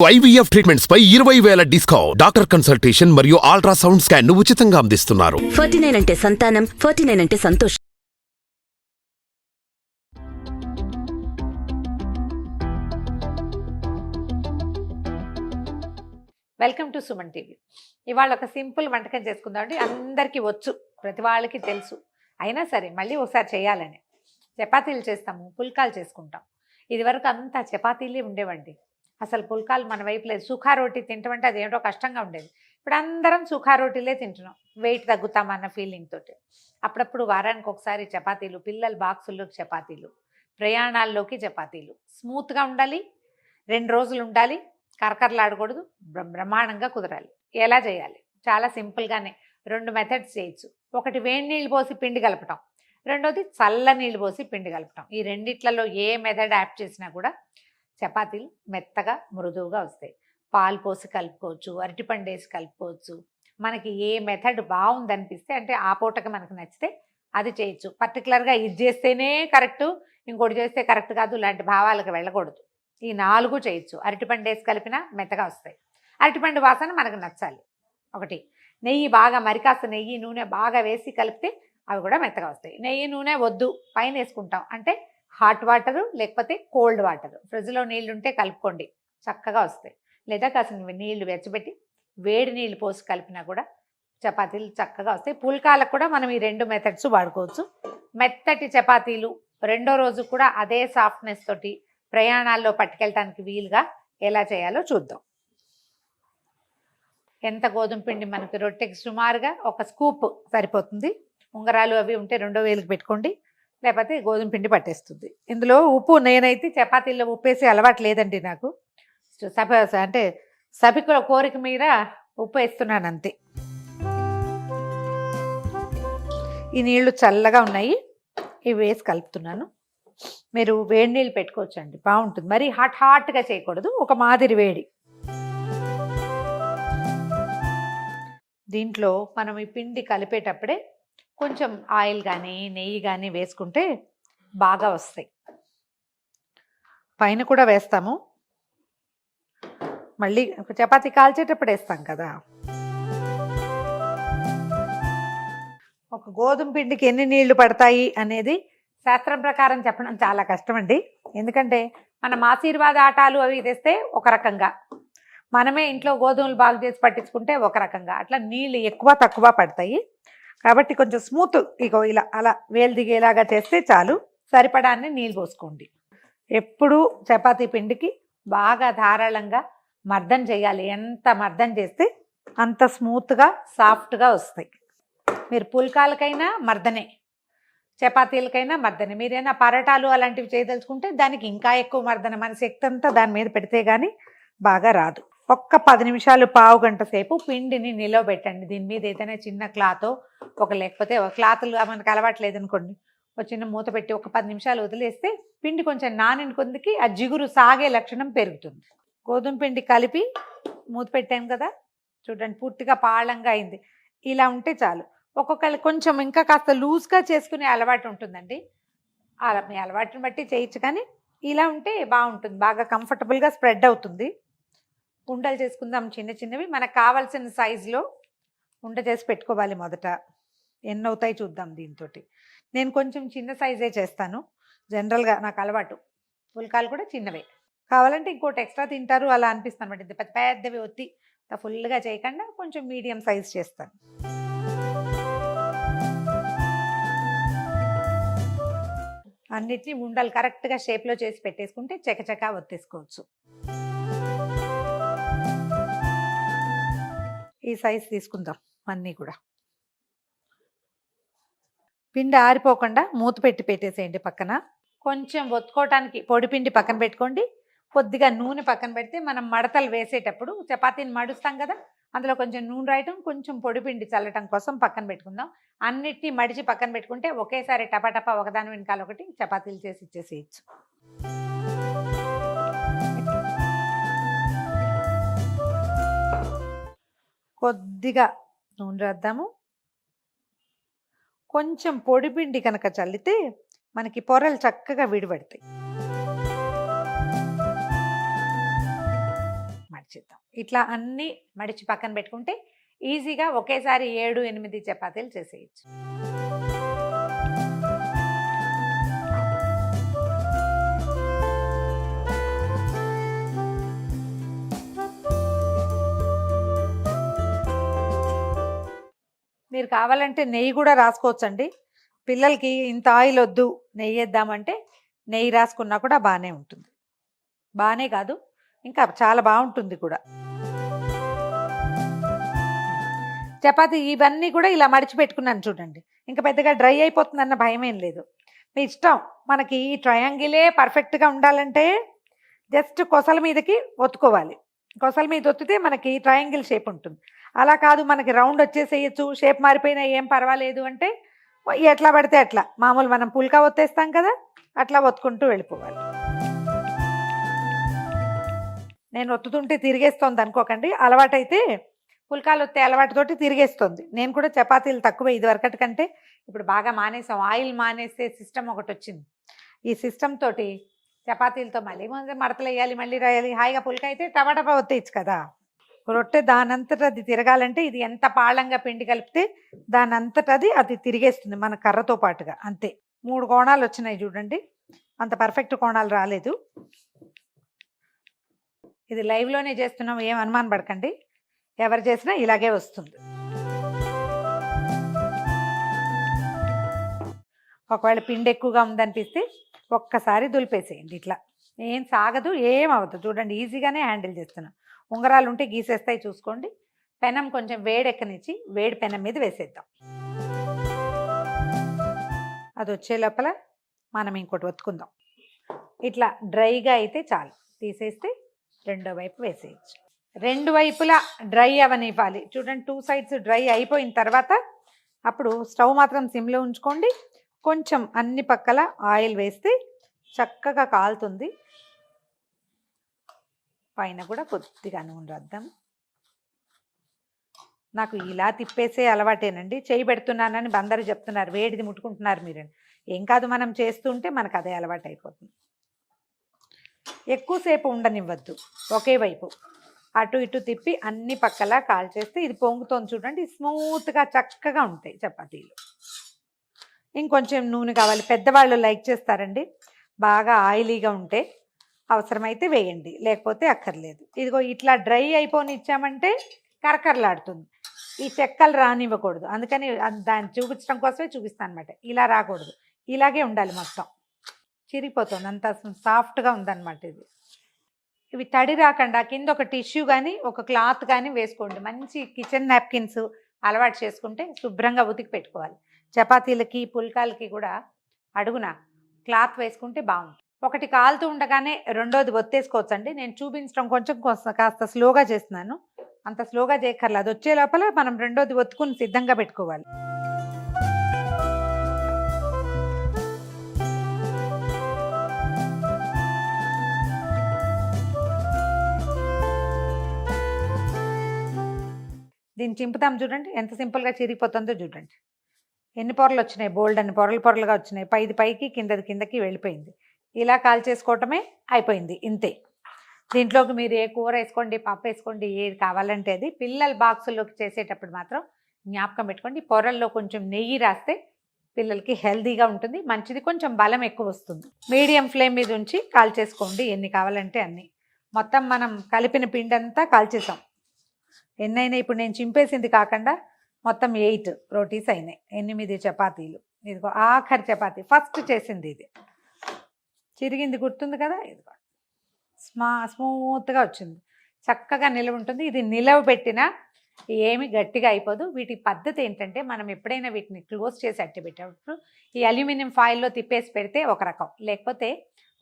IVF treatments పై 20,000 discount. Doctor consultation మరియు ultrasound scan ను ఉచితంగా అందిస్తున్నారు. 49 అంటే సంతానం, 49 అంటే సంతోషం. Welcome to Suman TV. ఇవాళ ఒక సింపుల్ వంటకం చేసుకుందాం అండి. అందరికీ వచ్చు, ప్రతి వాళ్ళకి తెలుసు, అయినా సరే మళ్ళీ ఒకసారి చేయాలని చపాతీలు చేస్తాము, పుల్కాలు చేసుకుంటాం. ఇదివరకు అంతా చపాతీలే ఉండేవండి, అసలు పుల్కాలు మన వైపు లేదు. సుఖా రోటీ తింటామంటే అదేంటో కష్టంగా ఉండేది. ఇప్పుడు అందరం సుఖా రోటీలే తింటున్నాం, వెయిట్ తగ్గుతామన్న ఫీలింగ్ తోటి. అప్పుడప్పుడు వారానికి ఒకసారి చపాతీలు, పిల్లల బాక్సుల్లోకి చపాతీలు, ప్రయాణాల్లోకి చపాతీలు. స్మూత్గా ఉండాలి, 2 రోజులు ఉండాలి, కరకరలాడకూడదు, బ్రహ్మాండంగా కుదరాలి. ఎలా చేయాలి? చాలా సింపుల్గానే 2 మెథడ్స్ చేయొచ్చు. ఒకటి వేడి నీళ్ళు పోసి పిండి కలపటం, రెండోది చల్ల నీళ్ళు పోసి పిండి కలపటం. ఈ రెండిట్లలో ఏ మెథడ్ యాప్ చేసినా కూడా చపాతీలు మెత్తగా మృదువుగా వస్తాయి. పాలు పోసి కలుపుకోవచ్చు, అరటిపండు వేసి కలుపుకోవచ్చు. మనకి ఏ మెథడ్ బాగుందనిపిస్తే, అంటే ఆ పూటకి మనకు నచ్చితే అది చేయొచ్చు. పర్టికులర్గా ఇది చేస్తేనే కరెక్టు, ఇంకోటి చేస్తే కరెక్ట్ కాదు, ఇలాంటి భావాలకు వెళ్ళకూడదు. ఈ 4 చేయొచ్చు. అరటిపండు వేసి కలిపినా మెత్తగా వస్తాయి. అరటిపండు వాసన మనకు నచ్చాలి. ఒకటి నెయ్యి బాగా కాస్త నెయ్యి నూనె బాగా వేసి కలిపితే అవి కూడా మెత్తగా వస్తాయి. నెయ్యి నూనె వద్దు, పైన వేసుకుంటాం అంటే హాట్ వాటరు లేకపోతే కోల్డ్ వాటరు, ఫ్రిడ్జ్లో నీళ్ళు ఉంటే కలుపుకోండి, చక్కగా వస్తాయి. లేదా కాసిన నీళ్లు వెచ్చబెట్టి వేడి నీళ్ళు పోసి కలిపినా కూడా చపాతీలు చక్కగా వస్తాయి. పుల్కాలకు కూడా మనం ఈ 2 మెథడ్స్ వాడుకోవచ్చు. మెత్తటి చపాతీలు రెండో రోజు కూడా అదే సాఫ్ట్నెస్ తోటి ప్రయాణాల్లో పట్టుకెళ్ళటానికి వీలుగా ఎలా చేయాలో చూద్దాం. ఎంత గోధుమ పిండి మనకి రొట్టెకి సుమారుగా 1 స్కూప్ సరిపోతుంది. ఉంగరాలు అవి ఉంటే 2వ వేలుకి పెట్టుకోండి, లేకపోతే గోధుమ పిండి పట్టేస్తుంది. ఇందులో ఉప్పు, నేనైతే చపాతీల్లో ఉప్పు వేసి అలవాటు లేదండి నాకు. అంటే సభికుల కోరిక మీద ఉప్పు వేస్తున్నాను అంతే. ఈ నీళ్లు చల్లగా ఉన్నాయి, ఇవి వేసి కలుపుతున్నాను. మీరు వేడి నీళ్ళు పెట్టుకోవచ్చండి, బాగుంటుంది. మరీ హాట్గా చేయకూడదు, ఒక మాదిరి వేడి. దీంట్లో మనం ఈ పిండి కలిపేటప్పుడే కొంచెం ఆయిల్ కానీ నెయ్యి కానీ వేసుకుంటే బాగా వస్తాయి. పైన కూడా వేస్తాము, మళ్ళీ చపాతీ కాల్చేటప్పుడు వేస్తాం కదా. ఒక గోధుమ పిండికి ఎన్ని నీళ్లు పడతాయి అనేది శాస్త్రం ప్రకారం చెప్పడం చాలా కష్టం అండి. ఎందుకంటే మనం ఆశీర్వాద ఆటాలు అవి తెస్తే ఒక రకంగా, మనమే ఇంట్లో గోధుమలు బాగు చేసి పట్టించుకుంటే ఒక రకంగా, అట్లా నీళ్ళు ఎక్కువ తక్కువ పడతాయి. కాబట్టి కొంచెం స్మూత్, ఇగో ఇలా అలా వేలు దిగేలాగా చేస్తే చాలు. సరిపడాన్ని నీళ్ళు పోసుకోండి. ఎప్పుడూ చపాతీ పిండికి బాగా ధారాళంగా మర్దన చేయాలి. ఎంత మర్దన చేస్తే అంత స్మూత్గా సాఫ్ట్గా వస్తాయి. మీరు పుల్కాలకైనా మర్దనే, చపాతీలకైనా మర్దనే. మీరైనా పరోటాలు అలాంటివి చేయదలుచుకుంటే దానికి ఇంకా ఎక్కువ మర్దన, మన శక్తి అంతా దాని మీద పెడితే కానీ బాగా రాదు. ఒక్క 10 నిమిషాలు, పావు గంట సేపు పిండిని నిలవబెట్టండి. దీని మీద ఏదైనా చిన్న క్లాతో, లేకపోతే క్లాతులు మనకు అలవాట్లేదు అనుకోండి, ఒక చిన్న మూత పెట్టి ఒక 10 నిమిషాలు వదిలేస్తే పిండి కొంచెం నానిన కొద్దికి ఆ జిగురు సాగే లక్షణం పెరుగుతుంది. గోధుమ పిండి కలిపి మూత పెట్టాను కదా, చూడండి పూర్తిగా పాళంగా అయింది. ఇలా ఉంటే చాలు. ఒక్కొక్కళ్ళు కొంచెం ఇంకా కాస్త లూజ్గా చేసుకునే అలవాటు ఉంటుందండి, అలా మీ అలవాటుని బట్టి చేయొచ్చు. కానీ ఇలా ఉంటే బాగుంటుంది, బాగా కంఫర్టబుల్గా స్ప్రెడ్ అవుతుంది. ఉండలు చేసుకుందాం, చిన్న చిన్నవి మనకు కావాల్సిన సైజులో ఉండ చేసి పెట్టుకోవాలి. మొదట ఎన్ని అవుతాయి చూద్దాం. దీంతో నేను కొంచెం చిన్న సైజే చేస్తాను, జనరల్గా నాకు అలవాటు. పుల్కాలు కూడా చిన్నవే, కావాలంటే ఇంకోటి ఎక్స్ట్రా తింటారు అలా అనిపిస్తుంది అనమాట. ఇది పెద్ద పెద్దవి ఒత్తి ఫుల్గా చేయకుండా కొంచెం మీడియం సైజ్ చేస్తాను. అన్నిటినీ ఉండలు కరెక్ట్గా షేప్లో చేసి పెట్టేసుకుంటే చకచకా ఒత్తేసుకోవచ్చు. ఈ సైజ్ తీసుకుందాం అన్నీ కూడా. పిండి ఆరిపోకుండా మూత పెట్టి పెట్టేసేయండి పక్కన. కొంచెం ఒత్తుకోవటానికి పొడిపిండి పక్కన పెట్టుకోండి, కొద్దిగా నూనె పక్కన పెడితే మనం మడతలు వేసేటప్పుడు చపాతీని మడుస్తాం కదా, అందులో కొంచెం నూనె రాయటం, కొంచెం పొడిపిండి చల్లటం కోసం పక్కన పెట్టుకుందాం. అన్నిటినీ మడిచి పక్కన పెట్టుకుంటే ఒకేసారి టపాటపా ఒకదాని వెనకాల ఒకటి చపాతీలు చేసి ఇచ్చేసేయచ్చు. కొద్దిగా నూనె రాద్దాము. కొంచెం పొడిపిండి కనుక చల్లితే మనకి పొరలు చక్కగా విడిపడతాయి. మడిచిద్దాం. ఇట్లా అన్నీ మడిచి పక్కన పెట్టుకుంటే ఈజీగా ఒకేసారి 7-8 చపాతీలు చేసేయచ్చు. మీరు కావాలంటే నెయ్యి కూడా రాసుకోవచ్చండి. పిల్లలకి ఇంత ఆయిల్ వద్దు నెయ్యి వేద్దామంటే నెయ్యి రాసుకున్నా కూడా బాగానే ఉంటుంది. బాగానే కాదు, ఇంకా చాలా బాగుంటుంది కూడా. చపాతీ ఇవన్నీ కూడా ఇలా మడిచిపెట్టుకున్నాను చూడండి. ఇంకా పెద్దగా డ్రై అయిపోతుందన్న భయం ఏం లేదు. మీ ఇష్టం. మనకి ఈ ట్రయాంగిలే పర్ఫెక్ట్గా ఉండాలంటే జస్ట్ కొసల మీదకి ఒత్తుకోవాలి. కొసల మీద ఒత్తితే మనకి ట్రయాంగిల్ షేప్ ఉంటుంది. అలా కాదు మనకి రౌండ్ వచ్చేసేయచ్చు, షేప్ మారిపోయినా ఏం పర్వాలేదు అంటే ఎట్లా పడితే అట్లా మామూలు మనం పుల్కా ఒత్తేస్తాం కదా, అట్లా ఒత్తుకుంటూ వెళ్ళిపోవాలి. నేను ఒత్తుతుంటే తిరిగేస్తోంది అనుకోకండి. అలవాటైతే పుల్కాలు ఒత్తే అలవాటుతోటి తిరిగేస్తుంది. నేను కూడా చపాతీలు తక్కువ ఇదివరకటి కంటే. ఇప్పుడు బాగా మానేసాం. ఆయిల్ మానేసే సిస్టమ్ ఒకటి వచ్చింది. ఈ సిస్టమ్ తోటి చపాతీలతో మళ్ళీ మడతలు వేయాలి, మళ్ళీ రాయాలి. హాయిగా పుల్కా అయితే టమాటా ఒత్తేయచ్చు కదా. రొట్టె దానంతట అది తిరగాలంటే ఇది ఎంత పాళంగా పిండి కలిపితే దానంతటది అది తిరిగేస్తుంది మన కర్రతో పాటుగా. అంతే. 3 కోణాలు వచ్చినాయి చూడండి. అంత పర్ఫెక్ట్ కోణాలు రాలేదు. ఇది లైవ్లోనే చేస్తున్నాం, ఏం అనుమానం పడకండి. ఎవరు చేసినా ఇలాగే వస్తుంది. ఒకవేళ పిండి ఎక్కువగా ఉందనిపిస్తే ఒక్కసారి దులిపేసేయండి. ఇట్లా ఏం సాగదు, ఏం అవ్వదు. చూడండి ఈజీగానే హ్యాండిల్ చేస్తున్నాం. ఉంగరాలు ఉంటే గీసేస్తాయి చూసుకోండి. పెనం కొంచెం వేడెక్కనిచ్చి వేడి పెనం మీద వేసేద్దాం. అది వచ్చే లోపల మనం ఇంకోటి ఒత్తుకుందాం. ఇట్లా డ్రైగా అయితే చాలు. తీసేస్తే రెండో వైపు వేసేయచ్చు. 2 వైపులా డ్రై అవనివ్వాలి. చూడండి 2 సైడ్స్ డ్రై అయిపోయిన తర్వాత అప్పుడు స్టవ్ మాత్రం సిమ్లో ఉంచుకోండి. కొంచెం అన్ని పక్కల ఆయిల్ వేస్తే చక్కగా కాలుతుంది. పైన కూడా కొద్దిగా నూనె రాద్దాం. నాకు ఇలా తిప్పేసే అలవాటేనండి. చేయి పెడుతున్నానని అందరూ చెప్తున్నారు, వేడిది ముట్టుకుంటున్నారు మీరు. ఏం కాదు, మనం చేస్తుంటే మనకు అదే అలవాటు అయిపోతుంది. ఎక్కువసేపు ఉండనివ్వద్దు. ఒకే వైపు అటు ఇటు తిప్పి అన్ని పక్కలా కాల్చేస్తే ఇది పొంగుతోంది చూడండి. స్మూత్గా చక్కగా ఉంటాయి చపాతీలు. ఇంకొంచెం నూనె కావాలి. పెద్దవాళ్ళు లైక్ చేస్తారండి బాగా ఆయిలీగా ఉంటే. అవసరమైతే వేయండి, లేకపోతే అక్కర్లేదు. ఇదిగో ఇట్లా డ్రై అయిపోని ఇచ్చామంటే కరకరలాడుతుంది. ఈ చెక్కలు రానివ్వకూడదు. అందుకని దాన్ని చూపించడం కోసమే చూపిస్తాను అనమాట. ఇలా రాకూడదు, ఇలాగే ఉండాలి. మొత్తం చిరిగిపోతుంది, అంత సాఫ్ట్గా ఉందన్నమాట ఇది. ఇవి తడి రాకుండా కింద ఒక టిష్యూ కానీ ఒక క్లాత్ కానీ వేసుకోండి. మంచి కిచెన్ నాప్కిన్స్ అలవాటు చేసుకుంటే శుభ్రంగా ఉతికి పెట్టుకోవాలి. చపాతీలకి పుల్కాలకి కూడా అడుగున క్లాత్ వేసుకుంటే బాగుంటుంది. ఒకటి కాలుతూ ఉండగానే రెండోది ఒత్తేసుకోవచ్చండి. నేను చూపించడం కొంచెం కాస్త స్లోగా చేస్తున్నాను. అంత స్లోగా చేయక్కర్లేదు. అది వచ్చే లోపల మనం రెండోది ఒత్తుకుని సిద్ధంగా పెట్టుకోవాలి. దీన్ని చింపుతాం చూడండి, ఎంత సింపుల్గా చిరిగిపోతుందో చూడండి. ఎన్ని పొరలు వచ్చినాయి, బోల్డ్ అని పొరలుగా వచ్చినాయి. పైది పైకి కిందది కిందకి వెళ్ళిపోయింది. ఇలా కాల్ చేసుకోవటమే అయిపోయింది, ఇంతే. దీంట్లోకి మీరు ఏ కూర వేసుకోండి, పప్పు వేసుకోండి, ఏది కావాలంటే అది. పిల్లల బాక్సుల్లోకి చేసేటప్పుడు మాత్రం జ్ఞాపకం పెట్టుకోండి, పొరల్లో కొంచెం నెయ్యి రాస్తే పిల్లలకి హెల్తీగా ఉంటుంది, మంచిది, కొంచెం బలం ఎక్కువ వస్తుంది. మీడియం ఫ్లేమ్ మీద ఉంచి కాల్ చేసుకోండి, ఎన్ని కావాలంటే అన్ని. మొత్తం మనం కలిపిన పిండి అంతా కాల్చేసాం. ఎన్నైనా ఇప్పుడు నేను చింపేసింది కాకుండా మొత్తం 8 రోటీస్ అయినాయి, 8 చపాతీలు. ఇదిగో ఆఖరి చపాతీ ఫస్ట్ చేసింది ఇది. చిరిగింది గుర్తుంది కదా, ఇదిగో స్మూత్గా వచ్చింది, చక్కగా నిలవ ఉంటుంది. ఇది నిలవ పెట్టినా ఏమి గట్టిగా అయిపోదు. వీటి పద్ధతి ఏంటంటే మనం ఎప్పుడైనా వీటిని క్లోజ్ చేసి అట్టి పెట్టేటప్పుడు ఈ అల్యూమినియం ఫాయిల్లో తిప్పేసి పెడితే ఒక రకం, లేకపోతే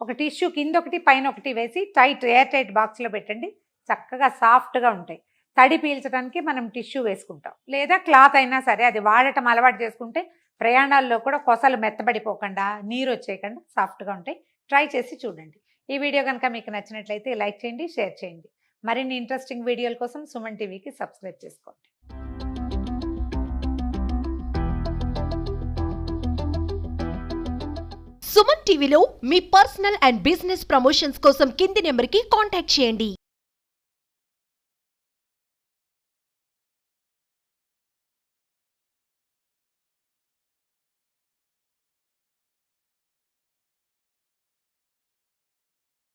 ఒక టిష్యూ కింద ఒకటి పైన ఒకటి వేసి ఎయిర్ టైట్ బాక్స్లో పెట్టండి, చక్కగా సాఫ్ట్గా ఉంటాయి. తడి పీల్చడానికి మనం టిష్యూ వేసుకుంటాం, లేదా క్లాత్ అయినా సరే. అది వాడటం అలవాటు చేసుకుంటే ప్రయాణాల్లో కూడా కొసలు మెత్తబడిపోకుండా నీరు వచ్చేయకుండా సాఫ్ట్గా ఉంటాయి. ట్రై చేసి చూడండి. ఈ వీడియో కనుక మీకు నచ్చినట్లయితే లైక్ చేయండి, షేర్ చేయండి. మరిన్ని ఇంట్రెస్టింగ్ వీడియోల కోసం సుమన్ టీవీకి సబ్స్క్రైబ్ చేసుకోండి. సుమన్ టీవీలో మీ పర్సనల్ అండ్ బిజినెస్ ప్రమోషన్స్ కోసం కింది నెంబర్కి కాంటాక్ట్ చేయండి.